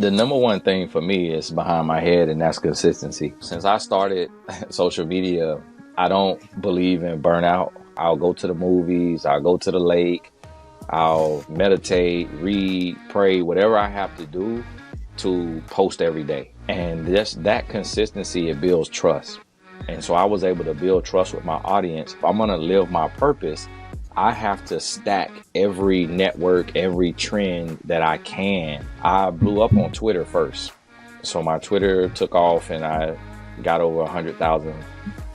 The number one thing for me is behind my head, and that's consistency. Since I started social media, I don't believe in burnout. I'll go to the movies, I'll go to the lake, I'll meditate, read, pray, whatever I have to do to post every day. And just that consistency, it builds trust. And so I was able to build trust with my audience. If I'm going to live my purpose, I have to stack every network, every trend that I can. I blew up on Twitter first. So my Twitter took off and I got over 100,000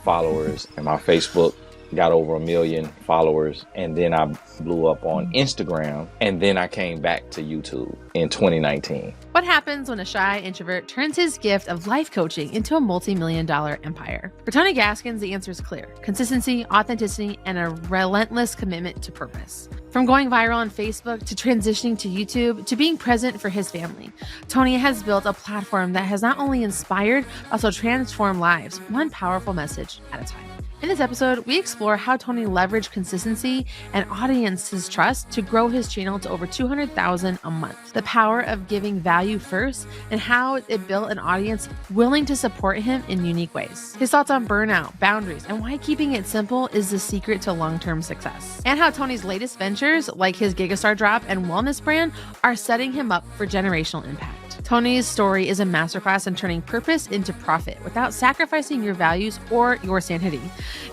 followers, and my Facebook got over 1 million followers. And then I blew up on Instagram, and then I came back to YouTube in 2019. What happens when a shy introvert turns his gift of life coaching into a multi-million-dollar empire? For Tony Gaskins, the answer is clear: consistency, authenticity, and a relentless commitment to purpose. From going viral on Facebook to transitioning to YouTube to being present for his family, Tony has built a platform that has not only inspired, but also transformed lives, one powerful message at a time. In this episode, we explore how Tony leveraged consistency and audience's trust to grow his channel to over 200,000 a month, the power of giving value first, and how it built an audience willing to support him in unique ways. His thoughts on burnout, boundaries, and why keeping it simple is the secret to long-term success. And how Tony's latest ventures, like his Gigstar drop and wellness brand, are setting him up for generational impact. Tony's story is a masterclass in turning purpose into profit without sacrificing your values or your sanity.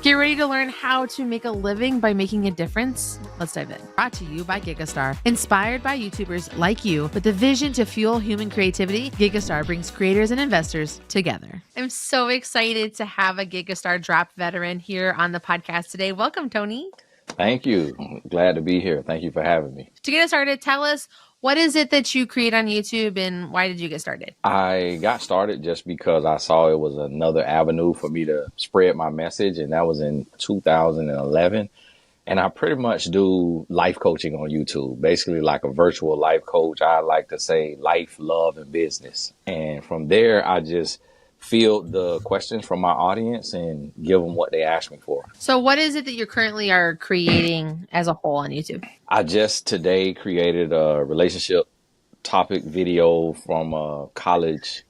Get ready to learn how to make a living by making a difference. Let's dive in. Brought to you by Gigstar. Inspired by YouTubers like you with the vision to fuel human creativity, Gigstar brings creators and investors together. I'm so excited to have a Gigstar drop veteran here on the podcast today. Welcome, Tony. Thank you. I'm glad to be here. Thank you for having me. To get us started, tell us, what is it that you create on YouTube and why did you get started? I got started just because I saw it was another avenue for me to spread my message, and that was in 2011. And I pretty much do life coaching on YouTube, basically like a virtual life coach. I like to say life, love, and business. And from there, I just field the questions from my audience and give them what they ask me for. So what is it that you currently are creating as a whole on YouTube? I just today created a relationship topic video from a college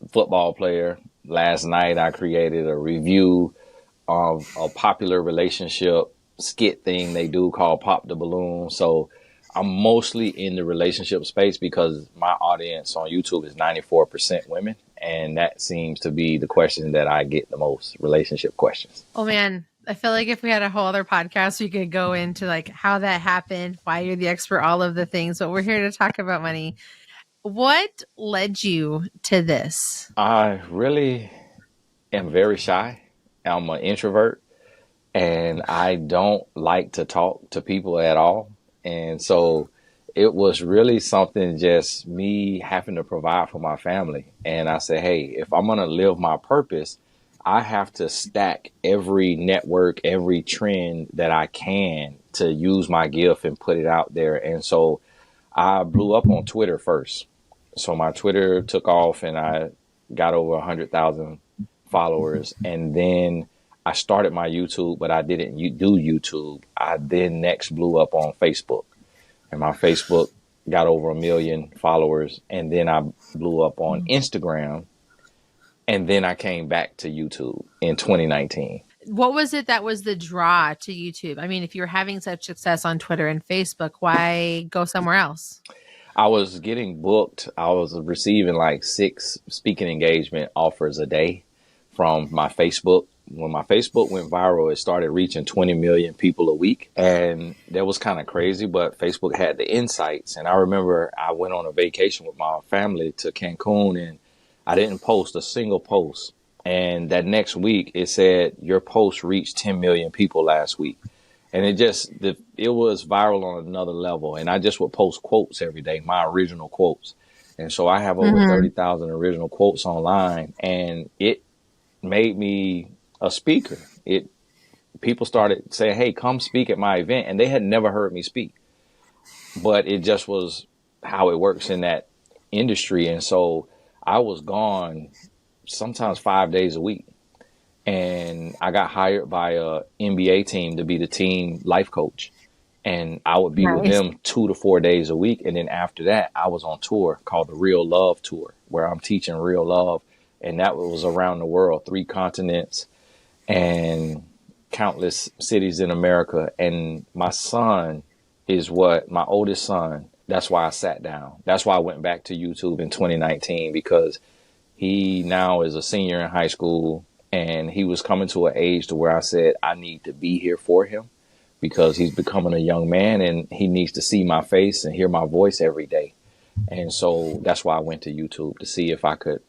football player. Last night, I created a review of a popular relationship skit thing they do called Pop the Balloon. So I'm mostly in the relationship space because my audience on YouTube is 94% women. And that seems to be the question that I get the most, relationship questions. Oh, man. I feel like if we had a whole other podcast, we could go into like how that happened, why you're the expert, all of the things. But we're here to talk about money. What led you to this? I really am very shy. I'm an introvert, and I don't like to talk to people at all. And so it was really something just me having to provide for my family. And I said, hey, if I'm going to live my purpose, I have to stack every network, every trend that I can to use my gift and put it out there. And so I blew up on Twitter first. So my Twitter took off and I got over 100,000 followers. And then I started my YouTube, but I didn't do YouTube. I then next blew up on Facebook. And my Facebook got over 1 million followers. And then I blew up on Instagram. And then I came back to YouTube in 2019. What was it that was the draw to YouTube? I mean, if you're having such success on Twitter and Facebook, why go somewhere else? I was getting booked. I was receiving like 6 speaking engagement offers a day from my Facebook. When my Facebook went viral, it started reaching 20 million people a week. And that was kind of crazy, but Facebook had the insights. And I remember I went on a vacation with my family to Cancun, and I didn't post a single post. And that next week, it said, your post reached 10 million people last week. And it was viral on another level. And I just would post quotes every day, my original quotes. And so I have over 30,000 original quotes online, and it made me a speaker. People started saying, hey, come speak at my event. And they had never heard me speak, but it just was how it works in that industry. And so I was gone sometimes 5 days a week. And I got hired by a NBA team to be the team life coach. and I would be with Nice. them 2 to 4 days a week. And then after that, I was on tour called the Real Love Tour, where I'm teaching real love. And that was around the world, 3 continents and countless cities in America. And my son is my oldest son. That's why I sat down. That's why I went back to YouTube in 2019, because he now is a senior in high school, and he was coming to an age to where I said, I need to be here for him, because he's becoming a young man and he needs to see my face and hear my voice every day. And so that's why I went to YouTube, to see if I could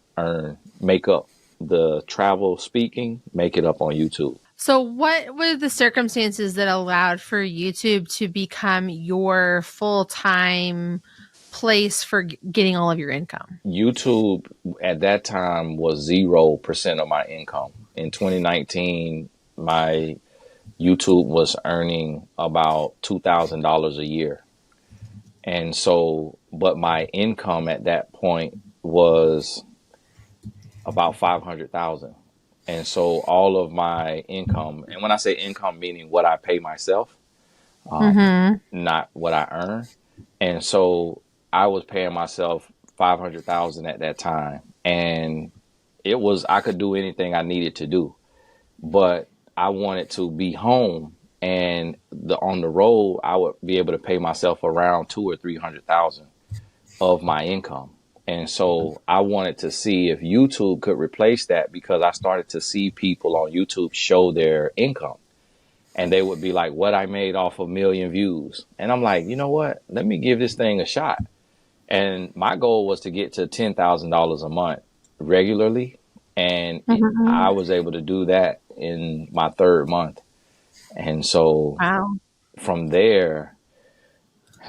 make up the travel speaking, make it up on YouTube. So what were the circumstances that allowed for YouTube to become your full-time place for getting all of your income? YouTube at that time was 0% of my income. In 2019, my YouTube was earning about $2,000 a year. And so, but my income at that point was about 500,000. And so all of my income, and when I say income, meaning what I pay myself, not what I earn. And so I was paying myself 500,000 at that time. And I could do anything I needed to do, but I wanted to be home, and on the road, I would be able to pay myself around 200,000 or 300,000 of my income. And so I wanted to see if YouTube could replace that, because I started to see people on YouTube show their income, and they would be like, what I made off a million views. And I'm like, you know what? Let me give this thing a shot. And my goal was to get to $10,000 a month regularly. And I was able to do that in my third month. And so Wow. from there,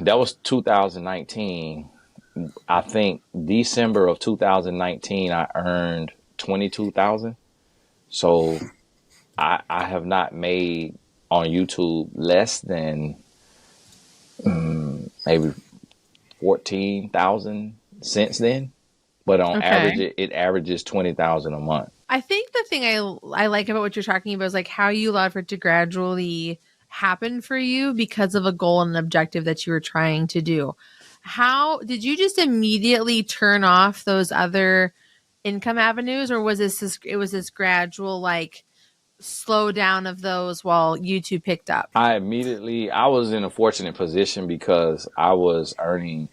that was 2019. I think December of 2019, I earned 22,000. So I have not made on YouTube less than maybe 14,000 since then. But on average, it averages 20,000 a month. I think the thing I like about what you're talking about is like how you allowed for it to gradually happen for you because of a goal and an objective that you were trying to do. How did you just immediately turn off those other income avenues, or was this gradual like slow down of those while YouTube picked up? I was in a fortunate position because I was earning,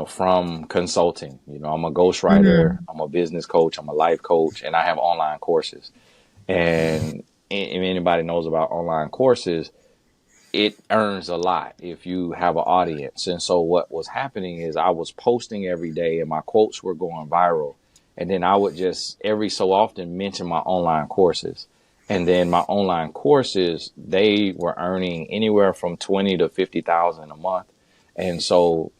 from consulting. I'm a ghostwriter, I'm a business coach, I'm a life coach, and I have online courses. And if anybody knows about online courses, it earns a lot if you have an audience. And so what was happening is I was posting every day and my quotes were going viral. And then I would just every so often mention my online courses. And then my online courses, they were earning anywhere from 20 to 50,000 a month. And so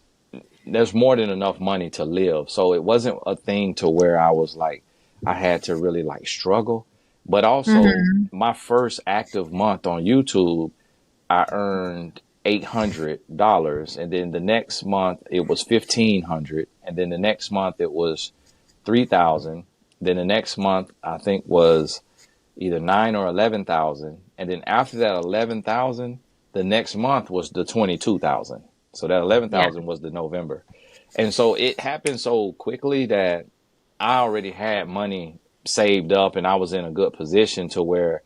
there's more than enough money to live. So it wasn't a thing to where I was like, I had to really like struggle. But also my first active month on YouTube, I earned $800. And then the next month it was $1,500. And then the next month it was $3,000. Then the next month I think was either 9 or 11,000. And then after that 11,000, the next month was the 22,000. So that 11,000 was the November. And so it happened so quickly that I already had money saved up and I was in a good position to where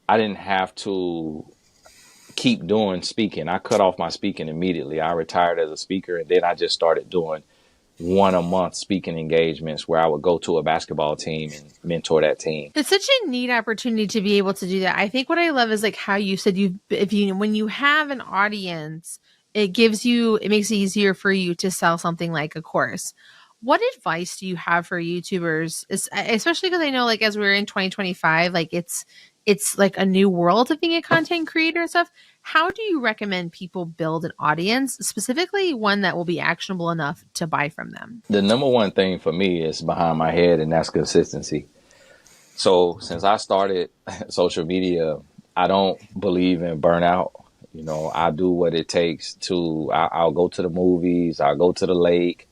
I didn't have to keep doing speaking. I cut off my speaking immediately. I retired as a speaker, and then I just started doing one a month speaking engagements where I would go to a basketball team and mentor that team. It's such a neat opportunity to be able to do that. I think what I love is like how you said when you have an audience, it makes it easier for you to sell something like a course. What advice do you have for YouTubers, especially because I know like as we're in 2025, like it's like a new world of being a content creator and stuff. How do you recommend people build an audience, specifically one that will be actionable enough to buy from them? The number one thing for me is behind my head, and that's consistency. So since I started social media, I don't believe in burnout. I do what it takes I'll go to the movies, I'll go to the lake,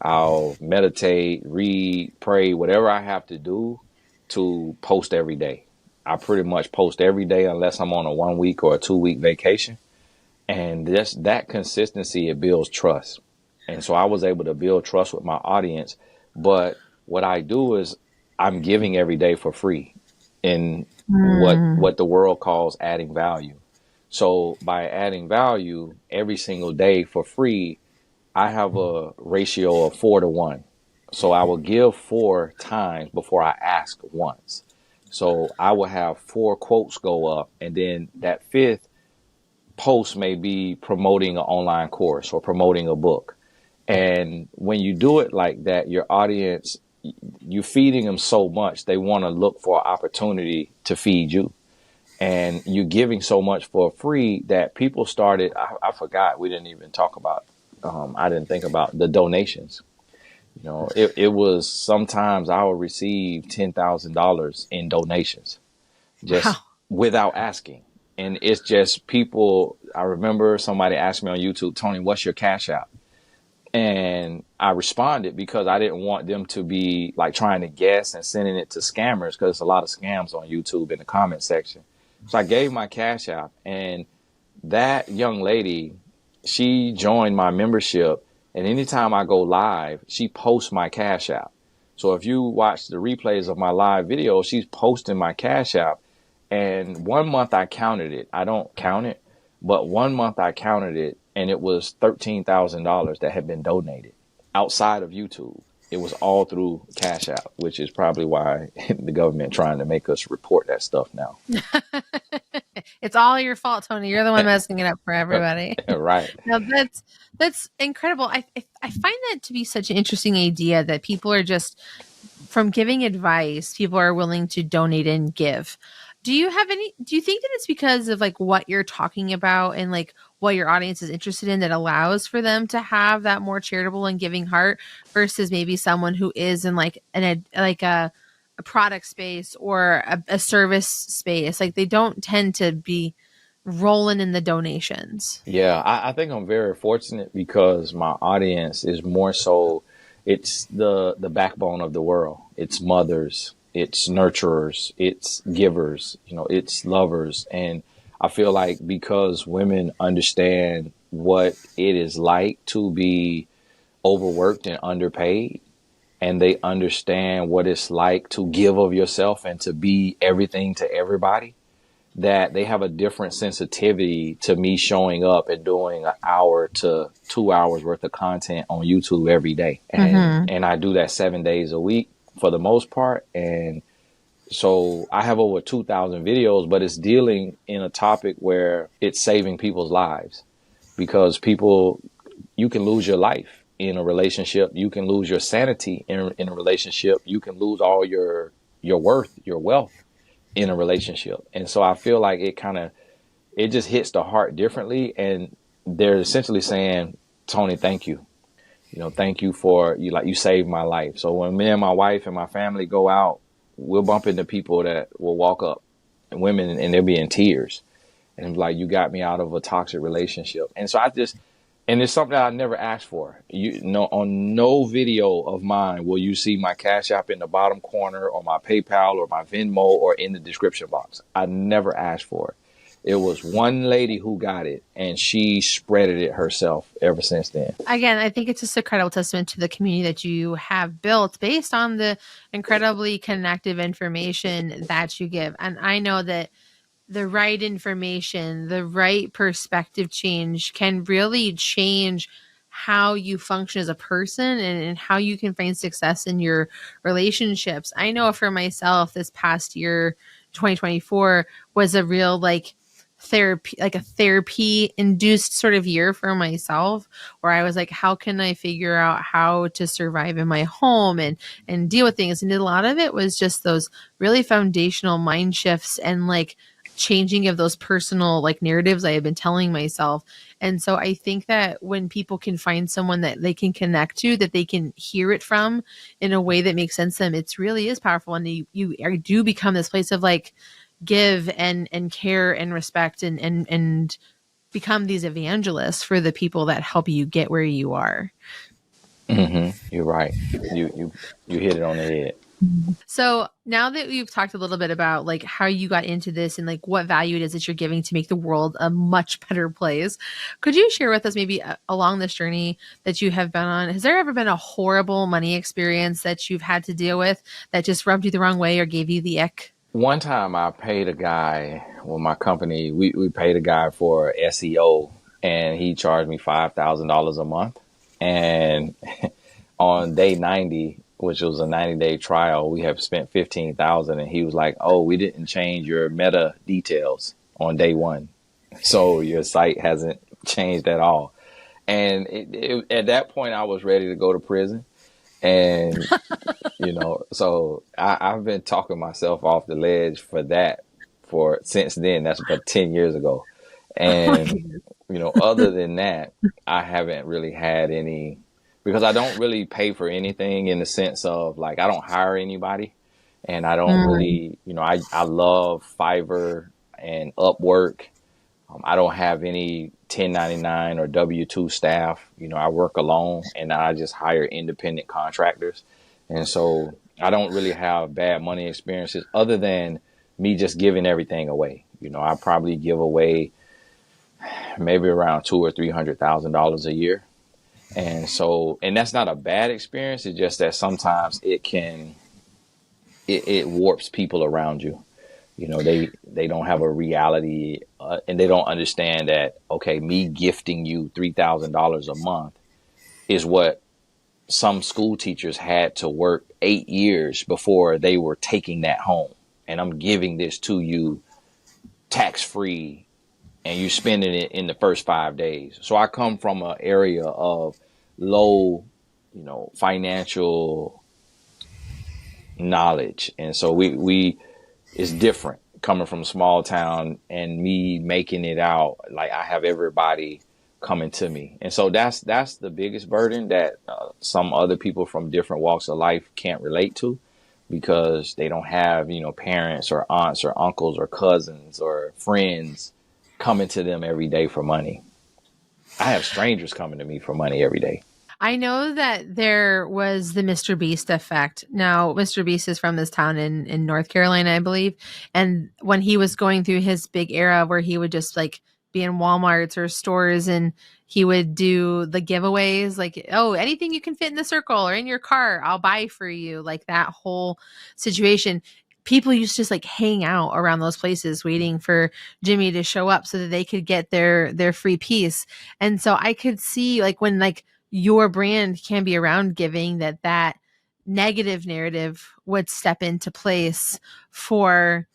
I'll meditate, read, pray, whatever I have to do to post every day. I pretty much post every day unless I'm on a 1 week or a 2 week vacation. And just that consistency, it builds trust. And so I was able to build trust with my audience. But what I do is I'm giving every day for free in Mm. what the world calls adding value. So by adding value every single day for free, I have a ratio of 4 to 1. So I will give 4 times before I ask once. So I will have 4 quotes go up, and then that fifth post may be promoting an online course or promoting a book. And when you do it like that, your audience, you're feeding them so much, they want to look for an opportunity to feed you. And you're giving so much for free that people started, I forgot, we didn't even talk about, I didn't think about the donations. You know, it was sometimes I would receive $10,000 in donations Wow. just without asking. And it's just people. I remember somebody asked me on YouTube, Tony, what's your cash app? And I responded because I didn't want them to be like trying to guess and sending it to scammers, because there's a lot of scams on YouTube in the comment section. So I gave my cash app, and that young lady, she joined my membership. And anytime I go live, she posts my cash app. So if you watch the replays of my live video, she's posting my cash app. And one month I counted it. I don't count it, but one month I counted it, and it was $13,000 that had been donated outside of YouTube. It was all through Cash App, which is probably why the government trying to make us report that stuff now. It's all your fault, Tony. You're the one messing it up for everybody. Right. No, that's incredible. I find that to be such an interesting idea that people are just, from giving advice, people are willing to donate and give. Do you think that it's because of like what you're talking about and like what your audience is interested in that allows for them to have that more charitable and giving heart versus maybe someone who is in like a product space or a service space? Like they don't tend to be rolling in the donations. Yeah, I think I'm very fortunate because my audience is more so, it's the backbone of the world. It's mothers, it's nurturers, it's givers, you know, it's lovers. And I feel like because women understand what it is like to be overworked and underpaid, and they understand what it's like to give of yourself and to be everything to everybody, that they have a different sensitivity to me showing up and doing an hour to 2 hours worth of content on YouTube every day. And I do that 7 days a week for the most part. And so I have over 2,000 videos, but it's dealing in a topic where it's saving people's lives, because people, you can lose your life in a relationship. You can lose your sanity in a relationship. You can lose all your worth, your wealth in a relationship. And so I feel like it just hits the heart differently. And they're essentially saying, Tony, thank you. You know, thank you for you saved my life. So when me and my wife and my family go out, we'll bump into people that will walk up, and women, and they'll be in tears and like, you got me out of a toxic relationship. And so and it's something that I never asked for. You know, on no video of mine will you see my Cash App in the bottom corner, or my PayPal, or my Venmo, or in the description box. I never asked for it. It was one lady who got it, and she spreaded it herself ever since then. Again, I think it's just a credible testament to the community that you have built based on the incredibly connective information that you give. And I know that the right information, the right perspective change can really change how you function as a person, and how you can find success in your relationships. I know for myself, this past year, 2024, was a real therapy induced sort of year for myself, where I was like, how can I figure out how to survive in my home and deal with things? And a lot of it was just those really foundational mind shifts and like changing of those personal like narratives I have been telling myself. And so I think that when people can find someone that they can connect to, that they can hear it from in a way that makes sense to them, it really is powerful. And you do become this place of like give and care and respect and become these evangelists for the people that help you get where you are. You're right. You hit it on the head. So now that we've talked a little bit about like how you got into this and like what value it is that you're giving to make the world a much better place, could you share with us maybe along this journey that you have been on, has there ever been a horrible money experience that you've had to deal with that just rubbed you the wrong way or gave you the ick? One time I paid a guy, well, my company, we paid a guy for SEO and he charged me $5,000 a month. And on day 90, which was a 90-day trial, we have spent 15,000 and he was like, "Oh, we didn't change your meta details on day one. So your site hasn't changed at all." And at that point I was ready to go to prison. And so I've been talking myself off the ledge for that for since then. That's about 10 years ago. And, other than that, I haven't really had any, because I don't really pay for anything in the sense of like, I don't hire anybody and I don't really, I love Fiverr and Upwork. I don't have any 1099 or W-2 staff. I work alone and I just hire independent contractors. And so I don't really have bad money experiences other than me just giving everything away. I probably give away maybe around $200,000 or $300,000 a year. And that's not a bad experience. It's just that sometimes it warps people around you. They don't have a reality and they don't understand that, okay, me gifting you $3,000 a month is what some school teachers had to work 8 years before they were taking that home. And I'm giving this to you tax free and you're spending it in the first 5 days. So I come from an area of low, financial knowledge. And so we it's different coming from a small town and me making it out like I have everybody coming to me. And so that's the biggest burden that some other people from different walks of life can't relate to, because they don't have, parents or aunts or uncles or cousins or friends coming to them every day for money. I have strangers coming to me for money every day. I know that there was the Mr. Beast effect. Now, Mr. Beast is from this town in North Carolina, I believe. And when he was going through his big era where he would just like be in Walmarts or stores and he would do the giveaways, like, oh, anything you can fit in the circle or in your car, I'll buy for you. Like that whole situation. People used to just like hang out around those places waiting for Jimmy to show up so that they could get their free piece. And so I could see like when like your brand can be around giving, that negative narrative would step into place for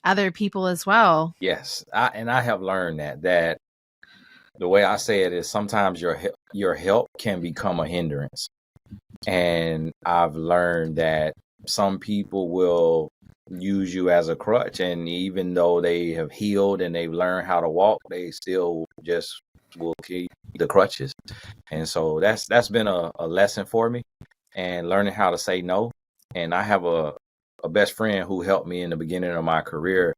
other people as well. Yes. I have learned that the way I say it is sometimes your help can become a hindrance. And I've learned that some people will use you as a crutch, and even though they have healed and they've learned how to walk, they still just will keep the crutches. And so that's been a lesson for me, and learning how to say no. And I have a best friend who helped me in the beginning of my career,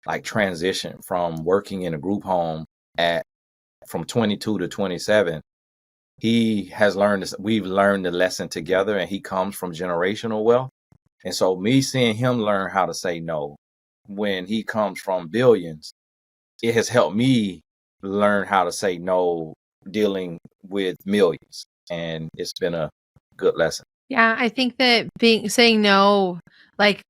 like transition from working in a group home from 22 to 27. He has learned this. We've learned the lesson together, and he comes from generational wealth. And so me seeing him learn how to say no when he comes from billions, it has helped me learn how to say no dealing with millions. And it's been a good lesson. Yeah, I think that saying no, like,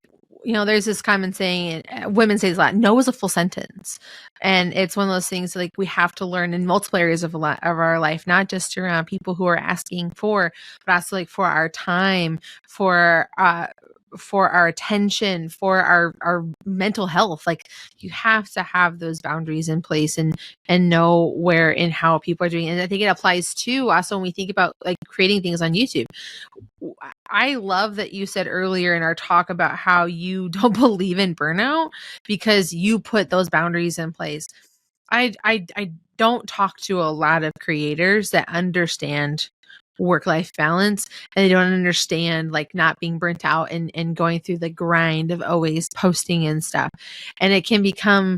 there's this common saying, women say this a lot, no is a full sentence. And it's one of those things like we have to learn in multiple areas of our life, not just around people who are asking for, but also like for our time, for our attention, for our mental health. Like you have to have those boundaries in place and know where and how people are doing it. And I think it applies to also when we think about like creating things on YouTube. I love that you said earlier in our talk about how you don't believe in burnout because you put those boundaries in place. I don't talk to a lot of creators that understand work-life balance, and they don't understand like not being burnt out and going through the grind of always posting and stuff. And it can become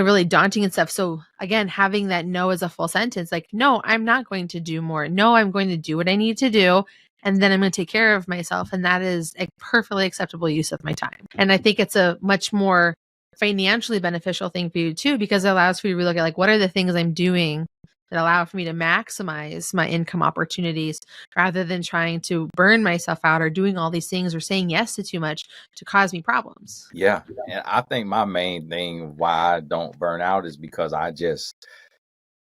really daunting and stuff. So again, having that no as a full sentence, like, no, I'm not going to do more. No, I'm going to do what I need to do. And then I'm going to take care of myself. And that is a perfectly acceptable use of my time. And I think it's a much more financially beneficial thing for you too, because it allows for you to relook at like, what are the things I'm doing that allow for me to maximize my income opportunities rather than trying to burn myself out or doing all these things or saying yes to too much to cause me problems. Yeah. And I think my main thing why I don't burn out is because I just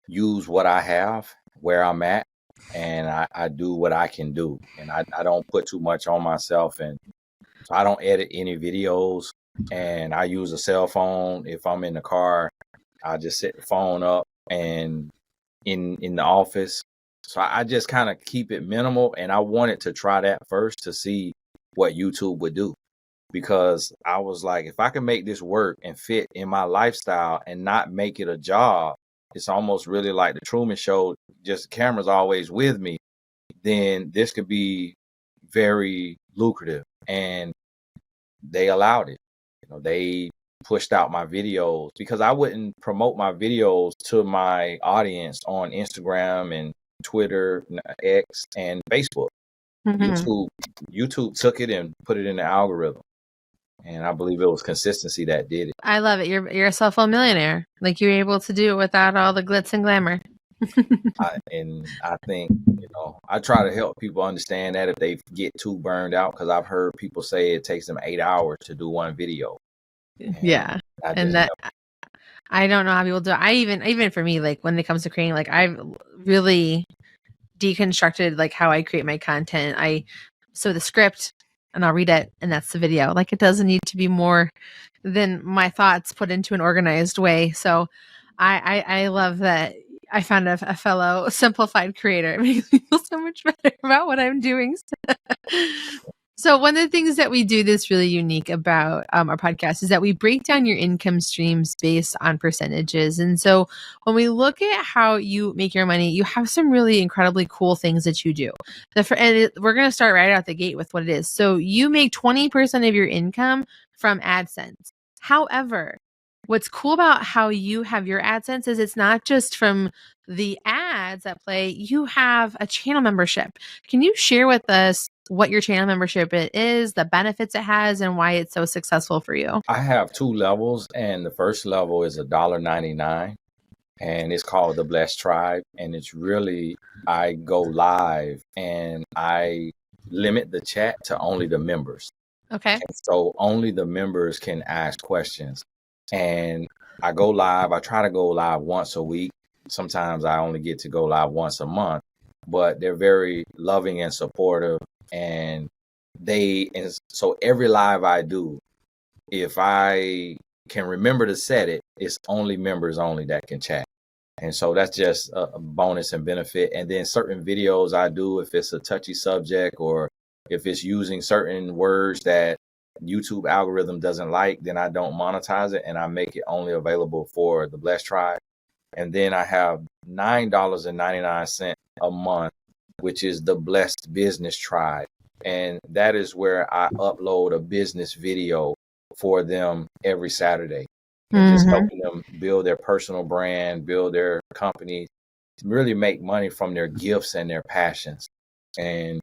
use what I have where I'm at, and I do what I can do. And I don't put too much on myself. And so I don't edit any videos, and I use a cell phone. If I'm in the car, I just set the phone up and in the office. So I just kind of keep it minimal, and I wanted to try that first to see what YouTube would do, because I was like, if I can make this work and fit in my lifestyle and not make it a job, it's almost really like the Truman Show, just camera's always with me, then this could be very lucrative. And they allowed it. They pushed out my videos because I wouldn't promote my videos to my audience on Instagram and Twitter, X, and Facebook. YouTube took it and put it in the algorithm. And I believe it was consistency that did it. I love it. You're a self-made millionaire. Like, you're able to do it without all the glitz and glamour. And I think, I try to help people understand that if they get too burned out, because I've heard people say it takes them 8 hours to do one video. Yeah. And that I don't know how people do it. Even for me, like when it comes to creating, like I've really deconstructed like how I create my content. So the script, and I'll read it, and that's the video. Like, it doesn't need to be more than my thoughts put into an organized way. So I love that I found a fellow simplified creator. It makes me feel so much better about what I'm doing. So one of the things that we do that's really unique about our podcast is that we break down your income streams based on percentages. And so when we look at how you make your money, you have some really incredibly cool things that you do. And we're going to start right out the gate with what it is. So you make 20% of your income from AdSense. However, what's cool about how you have your AdSense is it's not just from the ads that play. You have a channel membership. Can you share with us what your channel membership is, the benefits it has, and why it's so successful for you? I have 2 levels, and the first level is $1.99, and it's called the Blessed Tribe. And it's really, I go live and I limit the chat to only the members. Okay. And so only the members can ask questions. And I go live. I try to go live once a week. Sometimes I only get to go live once a month, but they're very loving and supportive. And so every live I do, if I can remember to set it, it's only members only that can chat. And so that's just a bonus and benefit. And then certain videos I do, if it's a touchy subject or if it's using certain words that YouTube algorithm doesn't like, then I don't monetize it, and I make it only available for the Blessed Tribe. And then I have $9.99 a month, which is the Blessed Business Tribe. And that is where I upload a business video for them every Saturday. And just helping them build their personal brand, build their company, really make money from their gifts and their passions. And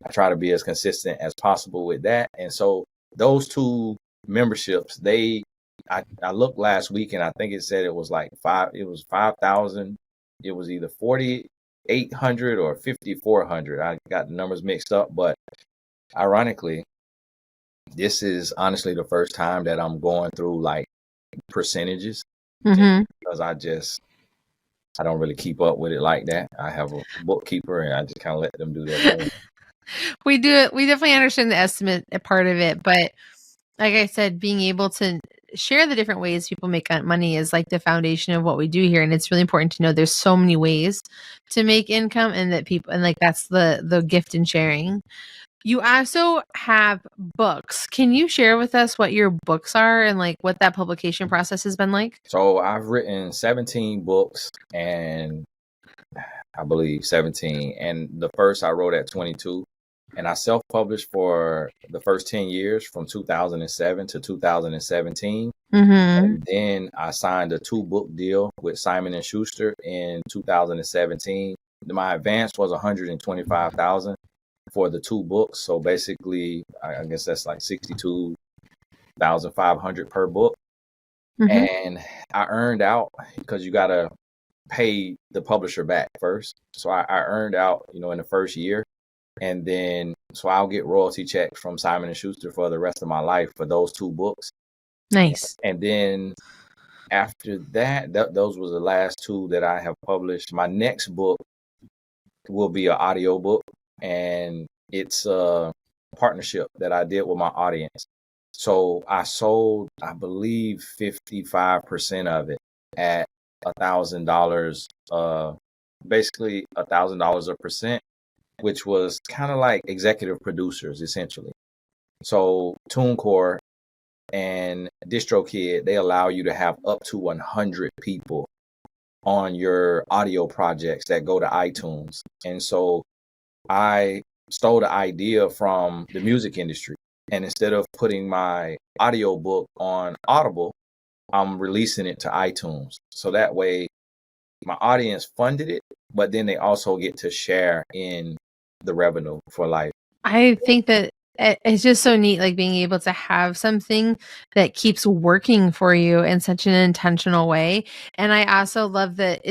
I try to be as consistent as possible with that. And so those 2 memberships, I looked last week, and I think it said it was like 5,000. It was either 4,800 or 5,400. I got the numbers mixed up, but ironically, this is honestly the first time that I'm going through like percentages, because I don't really keep up with it like that. I have a bookkeeper, and I just kind of let them do their thing. We do it. We definitely understand the estimate part of it, but like I said, being able to share the different ways people make money is like the foundation of what we do here. And it's really important to know there's so many ways to make income, and that people, and like that's the gift in sharing. You also have books. Can you share with us what your books are and like what that publication process has been like? So I've written 17 books, and I believe 17. And the first I wrote at 22. And I self-published for the first 10 years from 2007 to 2017. Mm-hmm. And then I signed a 2-book deal with Simon and Schuster in 2017. My advance was 125,000 for the 2 books. So basically, I guess that's like 62,500 per book. Mm-hmm. And I earned out because you got to pay the publisher back first. So I earned out, in the first year. And then, so I'll get royalty checks from Simon and Schuster for the rest of my life for those 2 books. Nice. And then after that, those were the last 2 that I have published. My next book will be an audio book, and it's a partnership that I did with my audience. So I sold, I believe, 55% of it at $1,000, basically $1,000 a percent, which was kind of like executive producers essentially. So TuneCore and DistroKid, they allow you to have up to 100 people on your audio projects that go to iTunes. And so I stole the idea from the music industry. And instead of putting my audio book on Audible, I'm releasing it to iTunes. So that way my audience funded it, but then they also get to share in the revenue for life. I think that it's just so neat, like being able to have something that keeps working for you in such an intentional way. And I also love that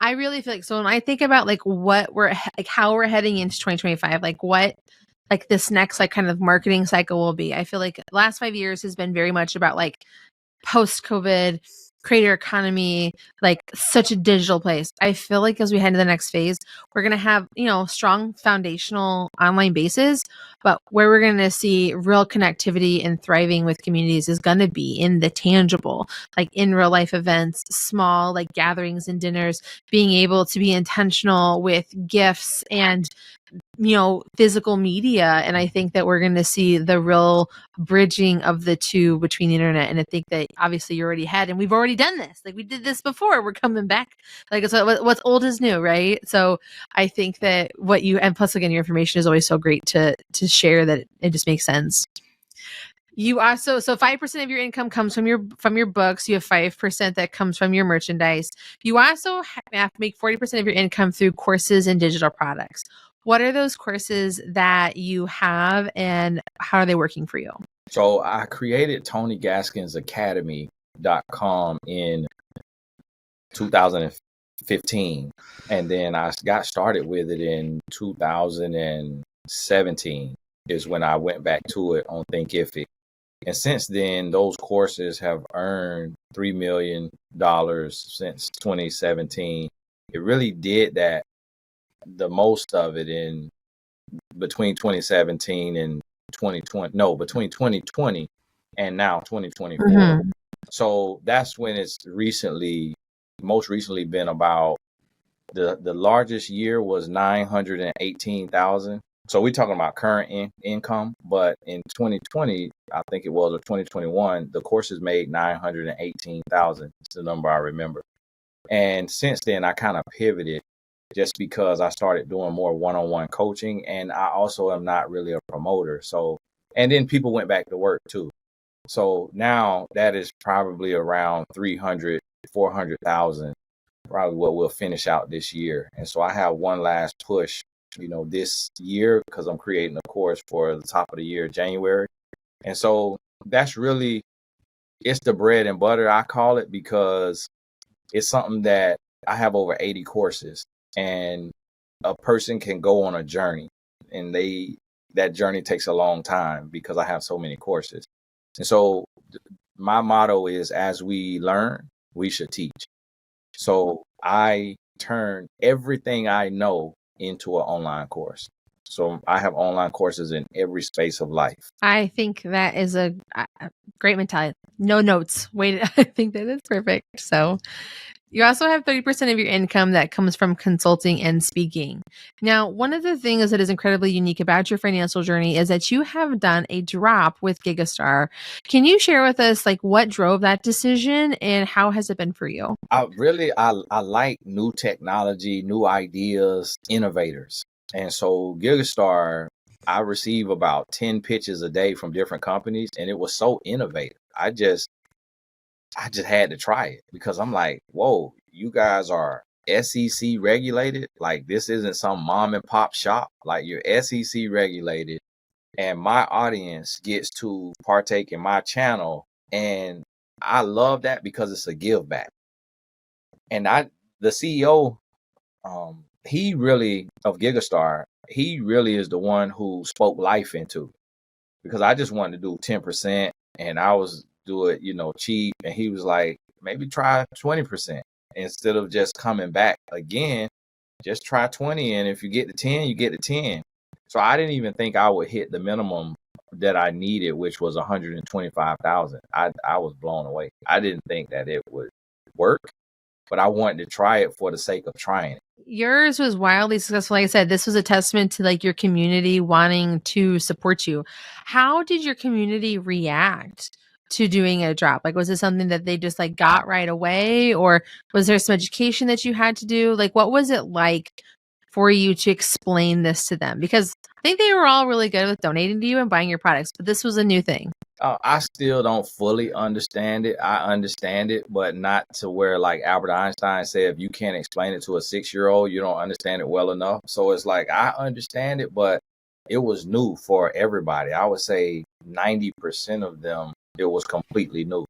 I really feel like, so when I think about like what how we're heading into 2025, like what, like this next, like kind of marketing cycle will be, I feel like the last 5 years has been very much about like post-COVID creator economy, like such a digital place. I feel like as we head to the next phase, we're going to have, strong foundational online bases, but where we're going to see real connectivity and thriving with communities is going to be in the tangible, like in real life events, small like gatherings and dinners, being able to be intentional with gifts and physical media. And I think that we're going to see the real bridging of the two between the internet. And I think that obviously you already had, and we've already done this. Like we did this before. We're coming back. Like it's what's old is new, right? So I think that and plus again, your information is always so great to share that it just makes sense. You also, so 5% of your income comes from your books. You have 5% that comes from your merchandise. You also have to make 40% of your income through courses and digital products. What are those courses that you have and how are they working for you? So I created TonyGaskinsAcademy.com in 2015. And then I got started with it in 2017 is when I went back to it on Thinkific. And since then, those courses have earned $3 million since 2017. It really did that, the most of it in between 2017 and 2020. No, between 2020 and now 2024. Mm-hmm. So that's when it's most recently been about, the largest year was 918,000. So we're talking about current income, but in 2020, I think it was, or 2021, the courses made 918,000. It's the number I remember. And since then, I kind of pivoted just because I started doing more one-on-one coaching, and I also am not really a promoter. So, and then people went back to work too. So now that is probably around 300, 400,000, probably what we'll finish out this year. And so I have one last push, this year, because I'm creating a course for the top of the year, January. And so that's really, it's the bread and butter, I call it, because it's something that I have over 80 courses, and a person can go on a journey, and that journey takes a long time because I have so many courses. And so my motto is, as we learn, we should teach. So I turn everything I know into an online course. So I have online courses in every space of life. I think that is a great mentality. No notes. Wait, I think that is perfect. So you also have 30% of your income that comes from consulting and speaking. Now, one of the things that is incredibly unique about your financial journey is that you have done a drop with Gigstar. Can you share with us like what drove that decision and how has it been for you? I like new technology, new ideas, innovators. And so Gigstar, I receive about 10 pitches a day from different companies, and it was so innovative. I just I just had to try it because I'm like, whoa, you guys are SEC regulated. Like this isn't some mom and pop shop. Like you're SEC regulated, and my audience gets to partake in my channel, and I love that because it's a give back. And the CEO, he really of Gigastar, he really is the one who spoke life into, because I just wanted to do 10% and I was do it, cheap. And he was like, maybe try 20% instead of just coming back again. Just try 20, and if you get the 10, you get the 10. So I didn't even think I would hit the minimum that I needed, which was 125,000. I was blown away. I didn't think that it would work, but I wanted to try it for the sake of trying it. Yours was wildly successful. Like I said, this was a testament to like your community wanting to support you. How did your community react to doing a drop? Like, was it something that they just like got right away, or was there some education that you had to do? Like, what was it like for you to explain this to them? Because I think they were all really good with donating to you and buying your products, but this was a new thing. I still don't fully understand it. I understand it, but not to where like Albert Einstein said, if you can't explain it to a 6-year-old, you don't understand it well enough. So it's like, I understand it, but it was new for everybody. I would say 90% of them, it was completely new.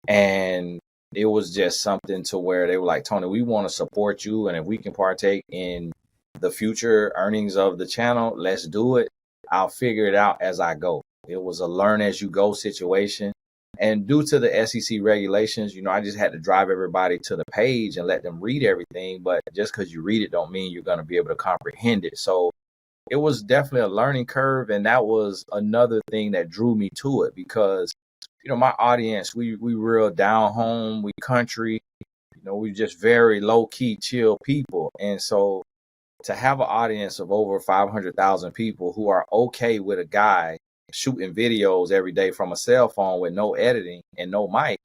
And it was just something to where they were like, Tony, we want to support you. And if we can partake in the future earnings of the channel, let's do it. I'll figure it out as I go. It was a learn as you go situation. And due to the SEC regulations, I just had to drive everybody to the page and let them read everything. But just because you read it don't mean you're going to be able to comprehend it. So it was definitely a learning curve. And that was another thing that drew me to it because, my audience, we real down home, we country, we just very low key, chill people. And so to have an audience of over 500,000 people who are okay with a guy shooting videos every day from a cell phone with no editing and no mic,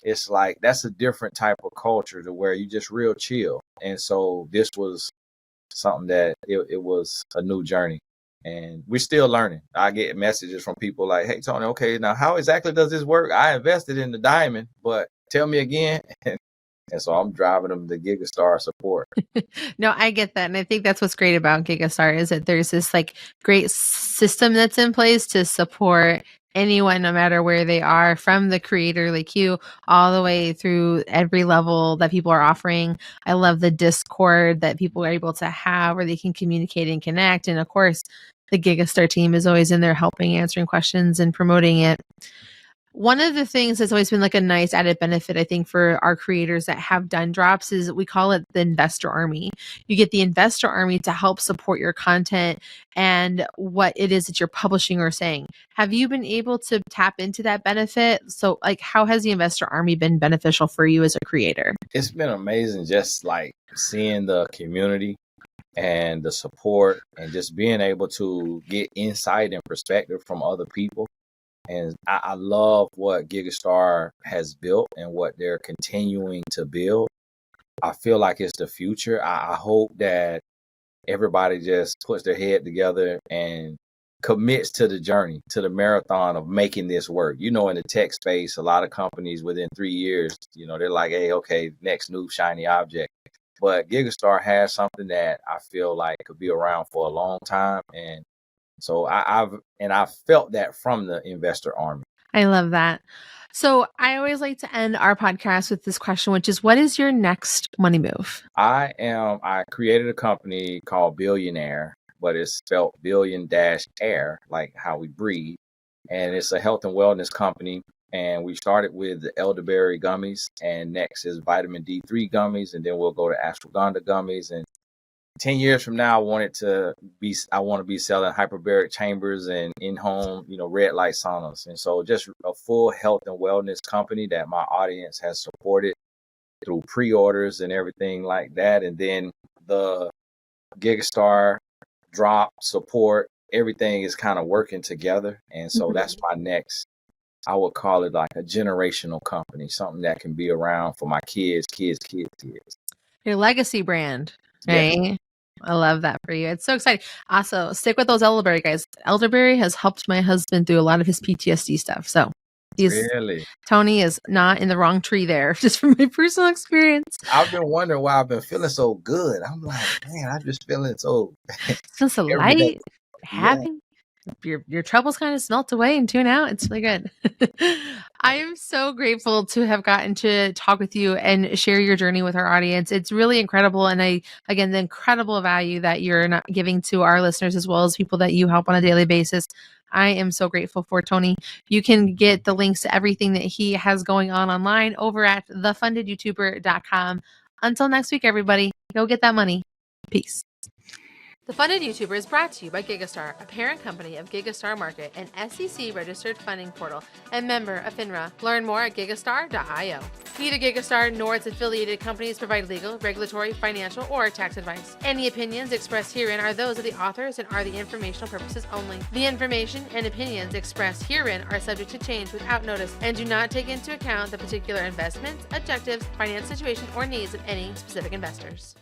it's like that's a different type of culture to where you just real chill. And so this was something that it was a new journey, and we're still learning. I get messages from people like, hey Tony, okay, now how exactly does this work? I invested in the diamond, but tell me again. And so I'm driving them to Gigastar support. No, I get that. And I think that's what's great about Gigastar is that there's this like great system that's in place to support anyone, no matter where they are, from the creator like you all the way through every level that people are offering. I love the Discord that people are able to have where they can communicate and connect. And of course, the Gigastar team is always in there helping, answering questions and promoting it. One of the things that's always been like a nice added benefit, I think, for our creators that have done drops is we call it the investor army. You get the investor army to help support your content and what it is that you're publishing or saying. Have you been able to tap into that benefit? So like, how has the investor army been beneficial for you as a creator? It's been amazing just like seeing the community and the support and just being able to get insight and perspective from other people. And I love what Gigastar has built and what they're continuing to build. I feel like it's the future. I hope that everybody just puts their head together and commits to the journey, to the marathon of making this work. In the tech space, a lot of companies within 3 years, they're like, hey, okay, next new shiny object. But Gigastar has something that I feel like could be around for a long time. And so I've felt that from the investor army. I love that. So I always like to end our podcast with this question, which is, what is your next money move? I created a company called Billionaire, but it's spelled billion-air, like how we breathe. And it's a health and wellness company. And we started with the elderberry gummies, and next is vitamin D3 gummies, and then we'll go to ashwagandha gummies. And 10 years from now, I want to be selling hyperbaric chambers and in-home, red light saunas. And so just a full health and wellness company that my audience has supported through pre-orders and everything like that. And then the Gigstar drop support, everything is kind of working together. And so that's my next, I would call it like a generational company, something that can be around for my kids. Your legacy brand, right? Yeah. I love that for you. It's so exciting. Also, stick with those elderberry guys. Elderberry has helped my husband through a lot of his PTSD stuff. So Really? Tony is not in the wrong tree there, just from my personal experience. I've been wondering why I've been feeling so good. I'm like, man, I'm just feeling so Just a every day. light, happy. Your troubles kind of smelt away and tune out. It's really good. I am so grateful to have gotten to talk with you and share your journey with our audience. It's really incredible. And again, the incredible value that you're not giving to our listeners as well as people that you help on a daily basis. I am so grateful for Tony. You can get the links to everything that he has going on online over at thefundedyoutuber.com. Until next week, everybody, go get that money. Peace. The Funded YouTuber is brought to you by Gigstar, a parent company of Gigstar Market, an SEC-registered funding portal and member of FINRA. Learn more at gigstar.io. Neither Gigstar nor its affiliated companies provide legal, regulatory, financial, or tax advice. Any opinions expressed herein are those of the authors and are the informational purposes only. The information and opinions expressed herein are subject to change without notice and do not take into account the particular investments, objectives, financial situation, or needs of any specific investors.